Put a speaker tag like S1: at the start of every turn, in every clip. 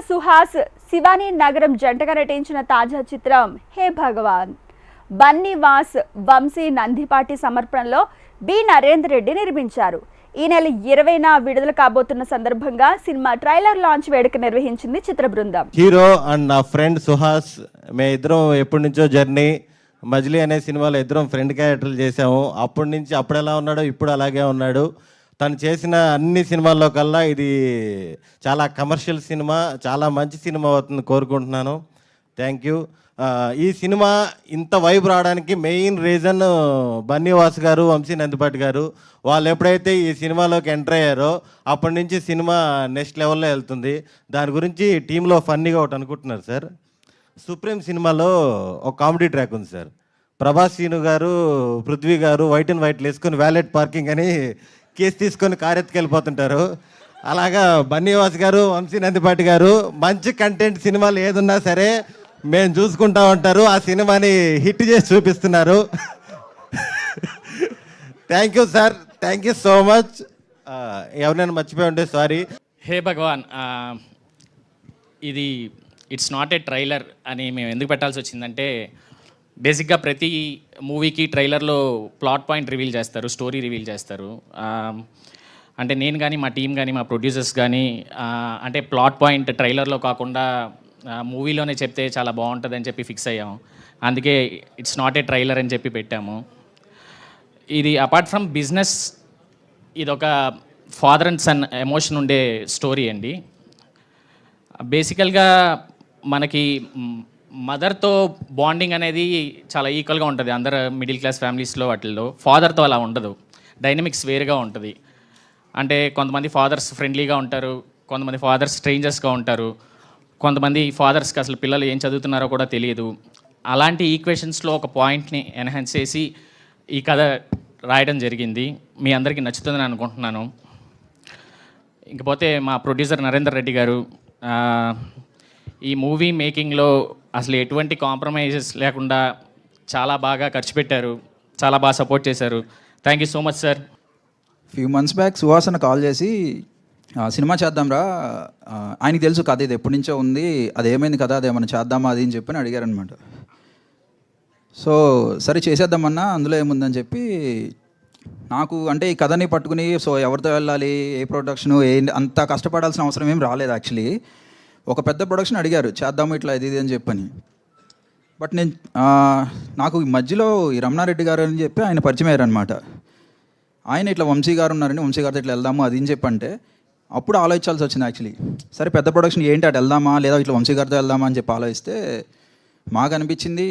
S1: సుహాస్ శివాని నగరం జంటగా నటించిన తాజా చిత్రం హే భగవాన్. బన్నీ వాస్, వంశీ నందిపాటి సమర్పణలో బి నరేందర్ రెడ్డి నిర్మించారు. ఈ నెల 20న విడుదల కాబోతున్న సందర్భంగా సినిమా ట్రైలర్ లాంచ్ వేడుక నిర్వహించింది చిత్ర బృందం.
S2: హీరో అండ్ నా ఫ్రెండ్ సుహాస్, మే ఇద్దరం ఎప్పటి నుంచో జర్నీ. మజిలీ అనే సినిమాలో ఇద్దరం ఫ్రెండ్ క్యారెక్టర్లు చేసాము. అప్పటి నుంచి అప్పుడు ఎలా ఉన్నాడో ఇప్పుడు అలాగే ఉన్నాడు. తను చేసిన అన్ని సినిమాల్లో కల్లా ఇది చాలా కమర్షియల్ సినిమా, చాలా మంచి సినిమా అవుతుంది కోరుకుంటున్నాను. Thank you. ఈ సినిమా ఇంత వైబ్ రావడానికి మెయిన్ రీజన్ బన్నీవాస్ గారు, వంశీ నందిపాటి గారు. వాళ్ళు ఎప్పుడైతే ఈ సినిమాలోకి ఎంటర్ అయ్యారో అప్పటి నుంచి సినిమా నెక్స్ట్ లెవెల్లో వెళ్తుంది. దాని గురించి టీంలో ఫన్నీగా ఒకటి అనుకుంటున్నారు సార్. సుప్రీం సినిమాలో ఒక కామెడీ ట్రాక్ ఉంది సార్. ప్రభాస్ సీను గారు, పృథ్వీ గారు వైట్ అండ్ వైట్లు వేసుకొని వ్యాలెట్ పార్కింగ్ అని కేసు తీసుకొని కారు ఎత్తుకెళ్ళిపోతుంటారు. అలాగా బన్నీవాస్ గారు, వంశీ నందిపాటి గారు మంచి కంటెంట్ సినిమాలు ఏదున్నా సరే మేము చూసుకుంటా ఉంటారు. ఆ సినిమాని హిట్ చేసి చూపిస్తున్నారు. Thank you sir, thank you so much. ఎవరైనా మర్చిపోయి ఉంటే సారీ.
S3: హే భగవాన్, ఇది ఇట్స్ నాట్ ఏ ట్రైలర్ అని మేము ఎందుకు పెట్టాల్సి వచ్చిందంటే, బేసిక్గా ప్రతి మూవీకి ట్రైలర్లో ప్లాట్ పాయింట్ రివీల్ చేస్తారు, స్టోరీ రివీల్ చేస్తారు. అంటే నేను కానీ, మా టీం కానీ, మా ప్రొడ్యూసర్స్ కానీ అంటే ప్లాట్ పాయింట్ ట్రైలర్లో కాకుండా మూవీలోనే చెప్తే చాలా బాగుంటుందని చెప్పి ఫిక్స్ అయ్యాము. అందుకే ఇట్స్ నాట్ ఏ ట్రైలర్ అని చెప్పి పెట్టాము. ఇది అపార్ట్ ఫ్రమ్ బిజినెస్, ఇది ఒక ఫాదర్ అండ్ సన్ ఎమోషన్ ఉండే స్టోరీ అండి. బేసికల్గా మనకి మదర్తో బాండింగ్ అనేది చాలా ఈక్వల్గా ఉంటుంది అందరు మిడిల్ క్లాస్ ఫ్యామిలీస్లో. వాటిల్లో ఫాదర్తో అలా ఉండదు, డైనమిక్స్ వేరుగా ఉంటుంది. అంటే కొంతమంది ఫాదర్స్ ఫ్రెండ్లీగా ఉంటారు, కొంతమంది ఫాదర్స్ స్ట్రేంజర్స్గా ఉంటారు, కొంతమంది ఫాదర్స్కి అసలు పిల్లలు ఏం చదువుతున్నారో కూడా తెలియదు. అలాంటి ఈక్వేషన్స్లో ఒక పాయింట్ని ఎన్హాన్స్ చేసి ఈ కథ రాయడం జరిగింది. మీ అందరికీ నచ్చుతుందని అనుకుంటున్నాను. ఇంకపోతే మా ప్రొడ్యూసర్ నరేందర్ రెడ్డి గారు ఈ మూవీ మేకింగ్లో అసలు ఎటువంటి కాంప్రమైజెస్ లేకుండా చాలా బాగా ఖర్చు పెట్టారు, చాలా బాగా సపోర్ట్ చేశారు. Thank you so much sir.
S4: Few months back Suhas అన్న కాల్ చేసి సినిమా చేద్దాంరా, ఆయనకి తెలుసు కథ ఇది ఎప్పటి నుంచో ఉంది, అదేమైంది కదా, అదేమన్నా చేద్దామా అది అని చెప్పి అడిగారనమాట. సో సరే చేసేద్దామన్నా, అందులో ఏముందని చెప్పి నాకు అంటే ఈ కథని పట్టుకుని సో ఎవరితో వెళ్ళాలి, ఏ ప్రొడక్షన్, అంత కష్టపడాల్సిన అవసరం ఏం రాలేదు. యాక్చువల్లీ ఒక పెద్ద ప్రొడక్షన్ అడిగారు చేద్దాము ఇట్లా ఇది అని చెప్పని. బట్ నేను నాకు ఈ మధ్యలో ఈ రమణారెడ్డి గారు అని చెప్పి ఆయన పరిచయం అయ్యారు అనమాట. ఆయన ఇట్లా వంశీ గారు ఉన్నారని, వంశీ గారితో ఇట్లా వెళ్దాము అది అని చెప్పంటే అప్పుడు ఆలోచించాల్సి వచ్చింది. యాక్చువల్లీ సరే పెద్ద ప్రొడక్షన్ ఏంటి, అటు వెళ్దామా లేదా ఇట్లా వంశీ గారితో వెళ్దామా అని చెప్పి ఆలోచిస్తే మాకు అనిపించింది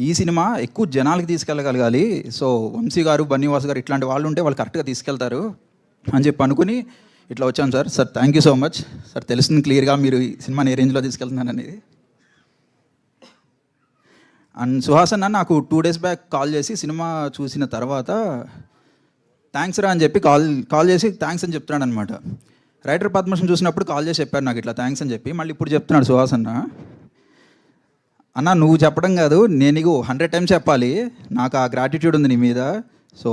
S4: ఈ సినిమా ఎక్కువ జనాలకి తీసుకెళ్ళగలగాలి. సో వంశీ గారు, బన్నీవాస్ గారు ఇట్లాంటి వాళ్ళు ఉంటే వాళ్ళు కరెక్ట్గా తీసుకెళ్తారు అని చెప్పి అనుకుని ఇట్లా వచ్చాం sir. Sir thank you so much sir. తెలుస్తుంది క్లియర్గా మీరు ఈ సినిమాని ఏ రేంజ్లో తీసుకెళ్తున్నారు అనేది. అండ్ సుహాస్ అన్న నాకు 2 days బ్యాక్ కాల్ చేసి సినిమా చూసిన తర్వాత థ్యాంక్స్ రా అని చెప్పి కాల్ చేసి థ్యాంక్స్ అని చెప్తున్నాడు అనమాట. రైటర్ పద్మశ్రీ చూసినప్పుడు కాల్ చేసి చెప్పారు నాకు ఇట్లా థ్యాంక్స్ అని చెప్పి. మళ్ళీ ఇప్పుడు చెప్తున్నాడు సుహాస్ అన్న నువ్వు చెప్పడం కాదు, నేను నీకు 100 times చెప్పాలి, నాకు ఆ గ్రాటిట్యూడ్ ఉంది నీ మీద. సో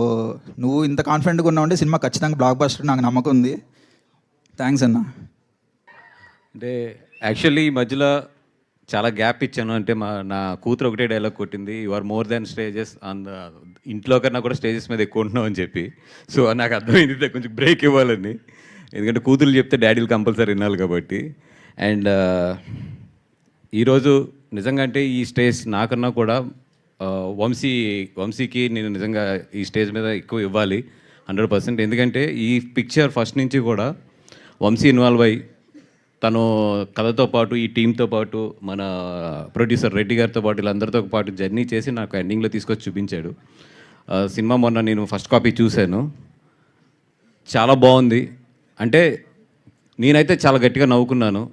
S4: నువ్వు ఇంత కాన్ఫిడెంట్గా ఉన్నావు అంటే సినిమా ఖచ్చితంగా బ్లాక్ బస్టర్, నాకు నమ్మకం ఉంది. థ్యాంక్స్ అన్న.
S5: అంటే యాక్చువల్లీ ఈ మధ్యలో చాలా గ్యాప్ ఇచ్చాను. అంటే నా కూతురు ఒకటే డైలాగ్ కొట్టింది, you are more than stages on the, ఇంట్లో కన్నా కూడా స్టేజెస్ మీద ఎక్కువ ఉంటున్నావు అని చెప్పి. సో నాకు అర్థమైంది కొంచెం బ్రేక్ ఇవ్వాలని, ఎందుకంటే కూతురు చెప్తే డాడీలు కంపల్సరీ వినాలి కాబట్టి. అండ్ ఈరోజు నిజంగా అంటే ఈ స్టేజ్ నాకన్నా కూడా వంశీకి నేను నిజంగా ఈ స్టేజ్ మీద ఎక్కువ ఇవ్వాలి 100%. ఎందుకంటే ఈ పిక్చర్ ఫస్ట్ నుంచి కూడా వంశీ ఇన్వాల్వ్ అయ్యి తను కథతో పాటు ఈ టీంతో పాటు మన ప్రొడ్యూసర్ రెడ్డి గారితో పాటు వీళ్ళందరితో పాటు జర్నీ చేసి నాకు ఎండింగ్లో తీసుకొచ్చి చూపించాడు. సినిమా మొన్న నేను ఫస్ట్ కాపీ చూశాను, చాలా బాగుంది. అంటే నేనైతే చాలా గట్టిగా నవ్వుకున్నాను.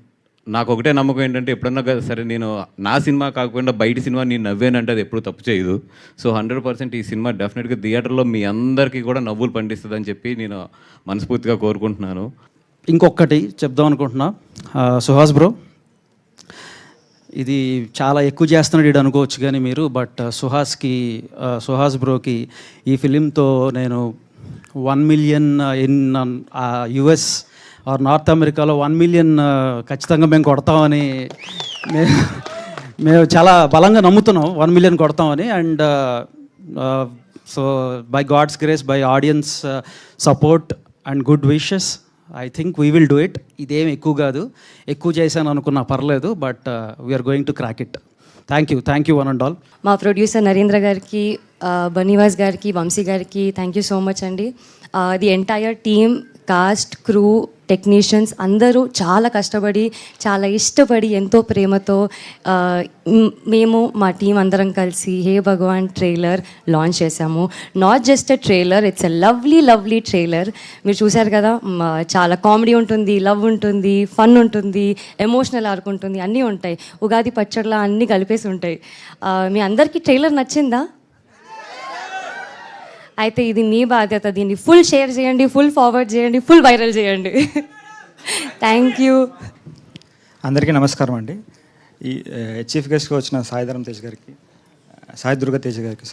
S5: నాకు ఒకటే నమ్మకం ఏంటంటే ఎప్పుడన్నా సరే నేను నా సినిమా కాకుండా బయట సినిమా నేను నవ్వానంటే అది ఎప్పుడు తప్పు చేయదు. సో 100% ఈ సినిమా డెఫినెట్గా థియేటర్లో మీ అందరికీ కూడా నవ్వులు పండిస్తుందని చెప్పి నేను మనస్ఫూర్తిగా కోరుకుంటున్నాను.
S6: ఇంకొకటి చెప్దాం అనుకుంటున్నా, సుహాస్ బ్రో ఇది చాలా ఎక్కువ చేస్తున్నాడు ఇది అనుకోవచ్చు కానీ మీరు, బట్ సుహాస్ బ్రోకి ఈ ఫిలింతో నేను 1 million in US or north అమెరికాలో 1 మిలియన్ ఖచ్చితంగా మేము కొడతామని మేము చాలా బలంగా నమ్ముతున్నాం 1 మిలియన్ కొడతామని. And so by God's grace, by audience support and good wishes, I think we will do it. ఇదేం ఎక్కువ కాదు, ఎక్కువ చేశాను అనుకున్నా పర్లేదు, but we are going to crack it. Thank you one and all.
S7: మా ప్రొడ్యూసర్ నరేంద్ర గారికి, బనీవాస్ గారికి, వంశీ గారికి థ్యాంక్ యూ సో మచ్ అండి. The entire team, cast, crew, technicians అందరూ చాలా కష్టపడి, చాలా ఇష్టపడి, ఎంతో ప్రేమతో మేము మా టీం అందరం కలిసి హే భగవాన్ ట్రైలర్ లాంచ్ చేశాము. Not just a trailer, it's a lovely trailer. మీరు చూశారు కదా, చాలా కామెడీ ఉంటుంది, లవ్ ఉంటుంది, ఫన్ ఉంటుంది, ఎమోషనల్ ఆర్క్ ఉంటుంది, అన్నీ ఉంటాయి. ఉగాది పచ్చడిలా అన్నీ కలిపేసి ఉంటాయి. మీ అందరికీ ట్రైలర్ నచ్చిందా? అయితే ఇది మీ బాధ్యత. దీన్ని ఫుల్ షేర్ చేయండి, ఫుల్ ఫార్వర్డ్ చేయండి, ఫుల్ వైరల్ చేయండి. Thank you.
S8: అందరికీ నమస్కారం అండి. ఈ చీఫ్ గెస్ట్గా వచ్చిన సాయి దుర్గా తేజ్ గారికి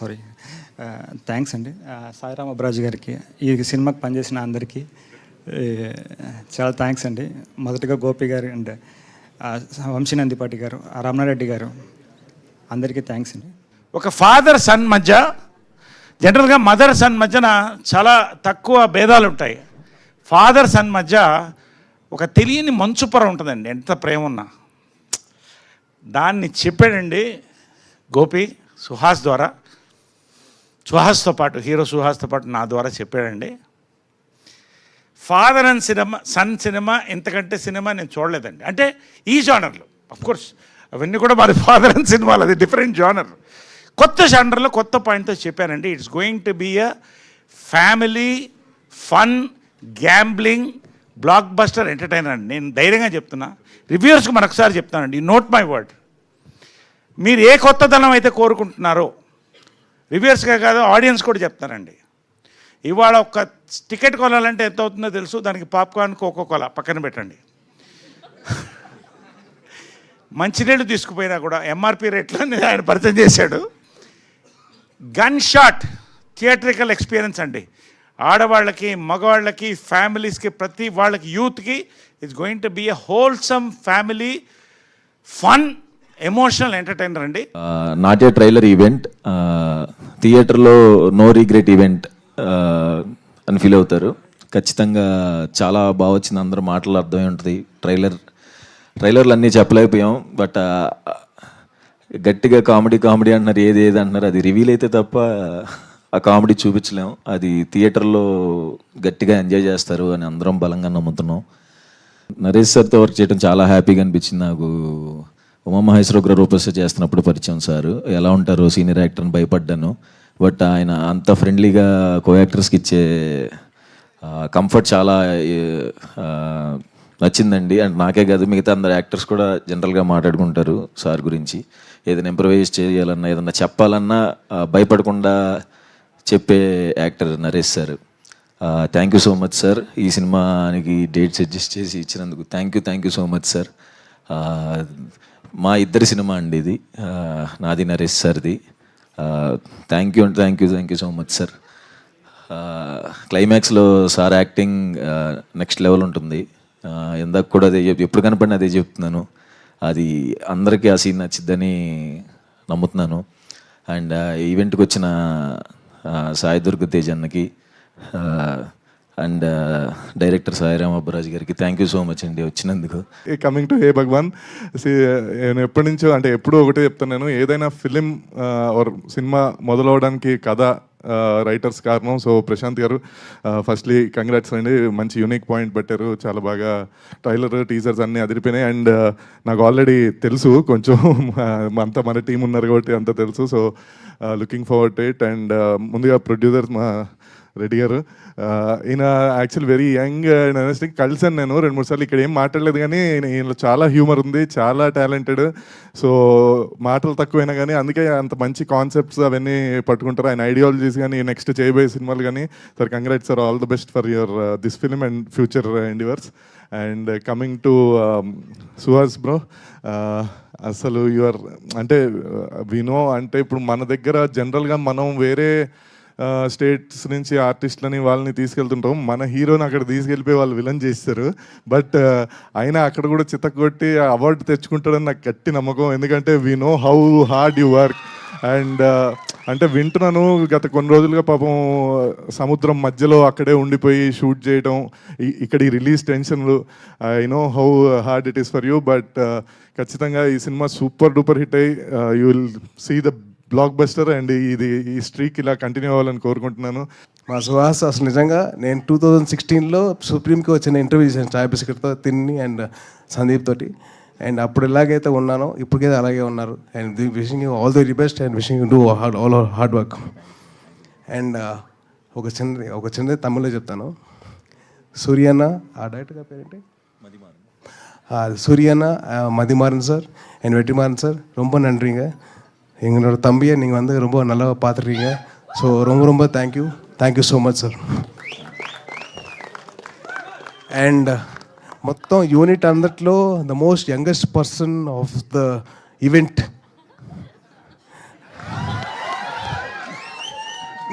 S8: థ్యాంక్స్ అండి. సాయిరామ్ అబ్రాజ్ గారికి, ఈ సినిమాకి పనిచేసిన అందరికీ చాలా థ్యాంక్స్ అండి. మొదటగా గోపి గారు అండ్ వంశీ నందిపాటి గారు, రమణారెడ్డి గారు, అందరికీ థ్యాంక్స్ అండి.
S9: ఒక ఫాదర్ సన్ మధ్య, జనరల్గా మదర్ సన్ మధ్యన చాలా తక్కువ భేదాలు ఉంటాయి. ఫాదర్ సన్ మధ్య ఒక తెలియని మంచుపొర ఉంటుందండి, ఎంత ప్రేమ ఉన్నా. దాన్ని చెప్పాడండి గోపి సుహాస్ ద్వారా, సుహాస్తో పాటు, హీరో సుహాస్తో పాటు నా ద్వారా చెప్పాడండి. Father and cinema, son cinema, ఇంతకంటే సినిమా నేను చూడలేదండి. అంటే ఈ జానర్లో, అఫ్కోర్స్ అవన్నీ కూడా మరి ఫాదర్ అండ్ సినిమాలు, అది డిఫరెంట్ జానర్. కొత్త జానర్లో కొత్త పాయింట్తో చెప్పానండి. It's going to be a family fun gambling blockbuster entertainer అండి. నేను ధైర్యంగా చెప్తున్నా, రివ్యూవర్స్కి మరొకసారి చెప్తానండి, నోట్ మై వర్డ్. మీరు ఏ కొత్తదనం అయితే కోరుకుంటున్నారో, రివ్యూవర్స్గా కాదు ఆడియన్స్ కూడా చెప్తానండి. ఇవాళ ఒక టికెట్ కొనాలంటే ఎంత అవుతుందో తెలుసు, దానికి పాప్కార్న్, కోకోకోలా పక్కన పెట్టండి. మంచినీళ్ళు తీసుకుపోయినా కూడా ఎంఆర్పి రేట్లో ఆయన పరిచయం చేశాడు. గన్ షాట్ థియేట్రికల్ ఎక్స్పీరియన్స్ అండి. ఆడవాళ్ళకి, మగవాళ్ళకి, ఫ్యామిలీస్కి, ప్రతి వాళ్ళకి, యూత్కి it's going to be a wholesome family fun emotional entertainer అండి.
S10: నాట్ ఏ ట్రైలర్ ఈవెంట్, థియేటర్లో నో రిగ్రెట్ ఈవెంట్ అని ఫీల్ అవుతారు. ఖచ్చితంగా చాలా బాగా వచ్చింది, అందరూ మాటలు అర్థమై ఉంటుంది. ట్రైలర్లు అన్నీ చెప్పలేకపోయాం, బట్ గట్టిగా కామెడీ అంటున్నారు, ఏది అంటున్నారు, అది రివీల్ అయితే తప్ప ఆ కామెడీ చూపించలేం. అది థియేటర్లో గట్టిగా ఎంజాయ్ చేస్తారు అని అందరం బలంగా నమ్ముతున్నాం. నరేష్ సార్తో వర్క్ చేయడం చాలా హ్యాపీగా అనిపించింది నాకు. ఉమామహేశ్వర రూపస్ చేస్తున్నప్పుడు పరిచయం సార్, ఎలా ఉంటారో సీనియర్ యాక్టర్ని భయపడ్డాను. బట్ ఆయన అంత ఫ్రెండ్లీగా కో యాక్టర్స్కి ఇచ్చే కంఫర్ట్ చాలా నచ్చిందండి. అండ్ నాకే కాదు, మిగతా అందరు యాక్టర్స్ కూడా జనరల్గా మాట్లాడుకుంటారు సార్ గురించి. ఏదైనా ఇంప్రవైజ్ చేయాలన్నా, ఏదన్నా చెప్పాలన్నా భయపడకుండా చెప్పే actor Naresh sir. Thank you so much sir, ఈ సినిమానికి డేట్స్ అడ్జస్ట్ చేసి ఇచ్చినందుకు thank you so much sir. మా ఇద్దరి సినిమా అండి ఇది, నాది నరేష్ సార్ది. Thank you so much sir. క్లైమాక్స్లో సార్ యాక్టింగ్ నెక్స్ట్ లెవెల్ ఉంటుంది. ఇందాక కూడా అదే ఎప్పుడు కనపడినా అదే చెప్తున్నాను, అది అందరికీ ఆ సీన్ నచ్చిద్దని నమ్ముతున్నాను. అండ్ ఈవెంట్కి వచ్చిన సాయి దుర్గ తేజ్ అన్నకి అండ్ డైరెక్టర్ సాయిరామ్ అబ్బరాజ్ గారికి థ్యాంక్ యూ సో మచ్ అండి వచ్చినందుకు.
S11: కమింగ్ టు హే భగవాన్, నేను ఎప్పటి నుంచో, అంటే ఎప్పుడూ ఒకటే చెప్తాను, నేను ఏదైనా ఫిలిం ఆర్ సినిమా మొదలవడానికి కథ రైటర్స్ కారణం. సో ప్రశాంత్ గారు, ఫస్ట్లీ కంగ్రాట్స్ అండి, మంచి యూనిక్ పాయింట్ పెట్టారు, చాలా బాగా ట్రైలర్ టీజర్స్ అన్నీ అదిరిపోయినాయి. అండ్ నాకు ఆల్రెడీ తెలుసు, కొంచెం అంతా మన టీం ఉన్నారు కాబట్టి అంతా తెలుసు. So looking forward to it. And ముందుగా ప్రొడ్యూసర్ మా రెడ్డి గారు, ఈయన actual very young and energetic. కలిసాను నేను 2-3 సార్లు, ఇక్కడ ఏం మాట్లాడలేదు కానీ ఈయనలో చాలా హ్యూమర్ ఉంది, చాలా టాలెంటెడ్. సో మాటలు తక్కువైనా కానీ అందుకే అంత మంచి కాన్సెప్ట్స్ అవన్నీ పట్టుకుంటారు. ఆయన ఐడియాలజీస్ కానీ నెక్స్ట్ చేయబోయే సినిమాలు కానీ. Sir congrats sir, all the best for your this film and future endeavours. And coming to Suhas bro, అసలు యువర్ అంటే వినో అంటే ఇప్పుడు మన దగ్గర జనరల్గా మనం వేరే స్టేట్స్ నుంచి ఆర్టిస్టులని వాళ్ళని తీసుకెళ్తుంటాం. మన హీరోని అక్కడ తీసుకెళ్ళిపోయి వాళ్ళు విలన్ చేస్తారు. బట్ అయినా అక్కడ కూడా చితక్కొట్టి అవార్డు తెచ్చుకుంటాడని నాకు గట్టి నమ్మకం. ఎందుకంటే we know how hard you work. And అంటే వింటున్నాను గత కొన్ని రోజులుగా పాపం సముద్రం మధ్యలో అక్కడే ఉండిపోయి షూట్ చేయడం, ఇక్కడ ఈ రిలీజ్ టెన్షన్లు. I know how hard it is for you. But ఖచ్చితంగా ఈ సినిమా సూపర్ డూపర్ హిట్ అయ్యి you will see the blockbuster. And ఈ స్ట్రీక్ ఇలా కంటిన్యూ అవ్వాలని కోరుకుంటున్నాను.
S12: మా సుహాస్ అసలు నిజంగా నేను 2016లో సుప్రీంకి వచ్చిన ఇంటర్వ్యూ చేశాను చాయ్ బిస్కెట్తో తిన్ని అండ్ సందీప్ తోటి. అండ్ అప్పుడు ఎలాగైతే ఉన్నానో ఇప్పటికైతే అలాగే ఉన్నారు. And wishing you all the very best and wishing you do all hard work. And ఒక చిన్నది తమిళ్లో చెప్తాను. సూర్యన్న ఆ డైరెక్టర్ గారి పేరేంటి? சூரியனா மதிமாறன் சார் என் வெற்றிமாறன் சார் ரொம்ப நன்றிங்க. எங்களோட தம்பியை நீங்கள் வந்து ரொம்ப நல்லா பார்த்துருக்கீங்க. ஸோ ரொம்ப ரொம்ப thank you so much sir. And మొత్తం యూనిట్ అందట్లో the most youngest person of the event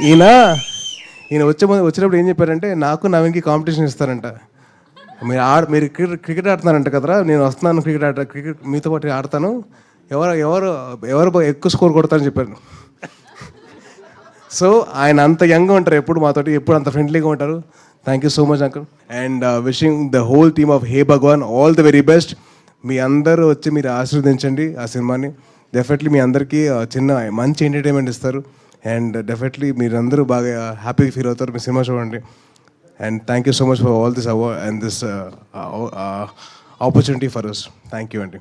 S12: ఈయన వచ్చినప్పుడు ఏం చెప్పారంటే నాకు నవీన్కి కాంపిటీషన్ ఇస్తారంట. మీరు క్రికెట్ ఆడుతున్నారంట కదరా, నేను వస్తున్నాను క్రికెట్ మీతో పాటు ఆడతాను, ఎవరు ఎక్కువ స్కోర్ కొడతారని చెప్పారు. సో ఆయన అంత యంగ్గా ఉంటారు, ఎప్పుడు మాతోటి ఎప్పుడు అంత ఫ్రెండ్లీగా ఉంటారు. Thank you so much uncle. And wishing the whole team of Hey Bhagwan all the very best. మీ అందరూ వచ్చి మీరు ఆశీర్వదించండి ఆ సినిమాని. డెఫినెట్లీ మీ అందరికీ చిన్న మంచి ఎంటర్టైన్మెంట్ ఇస్తారు. అండ్ డెఫినెట్లీ మీరందరూ బాగా హ్యాపీగా ఫీల్ అవుతారు మీ సినిమా చూడండి. And thank you so much for all this award and this opportunity for us. Thank you, Andy.